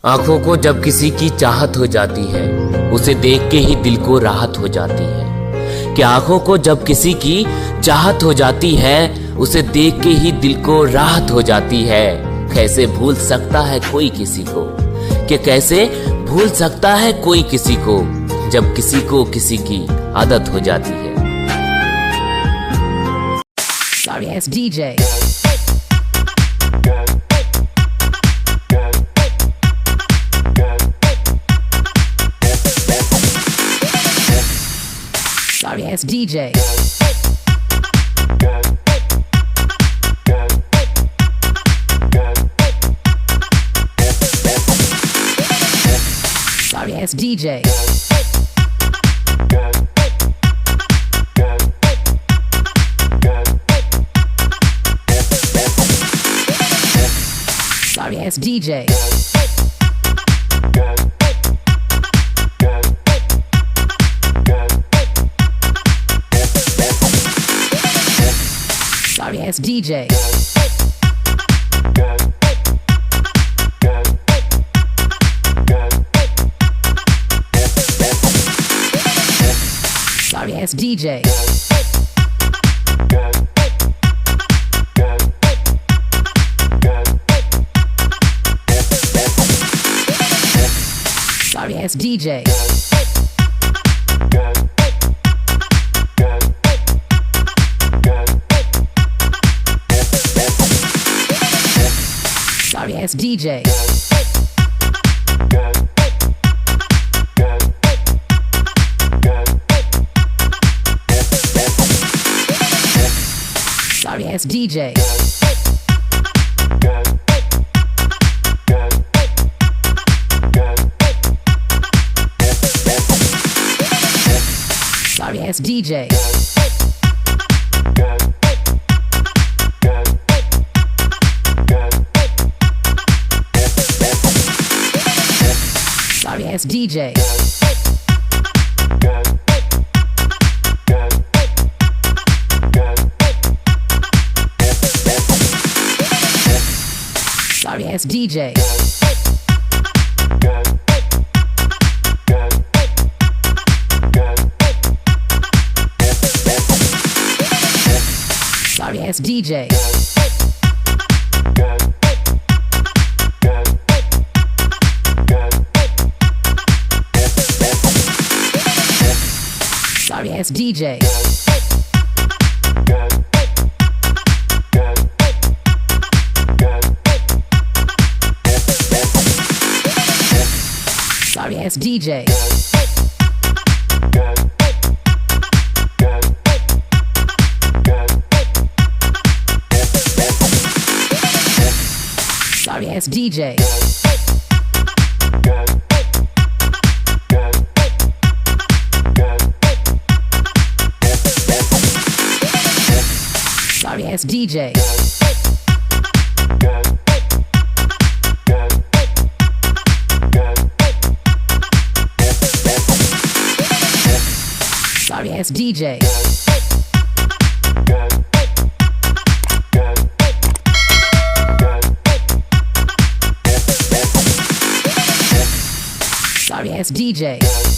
आंखों को जब किसी की चाहत हो जाती है, उसे देख के ही दिल को राहत हो जाती है। कि आंखों को जब किसी की चाहत हो जाती है, उसे देख के ही दिल को राहत हो जाती है। कैसे भूल सकता है कोई किसी को, कि कैसे भूल सकता है कोई किसी को, जब किसी को किसी की आदत हो जाती है। Sorry ass DJ. Sorry ass DJ. Sorry ass DJ. Sorry ass DJ. Sorry ass DJ. Sorry ass DJ. Sorry ass DJ. Sorry ass DJ. Sorry ass DJ. Sorry ass DJ. Sorry ass DJ. Sorry ass DJ. Sorry ass DJ. Sorry ass DJ. Sorry ass DJ. Sorry ass DJ. Sorry ass DJ. Sorry ass DJ. Sorry ass DJ.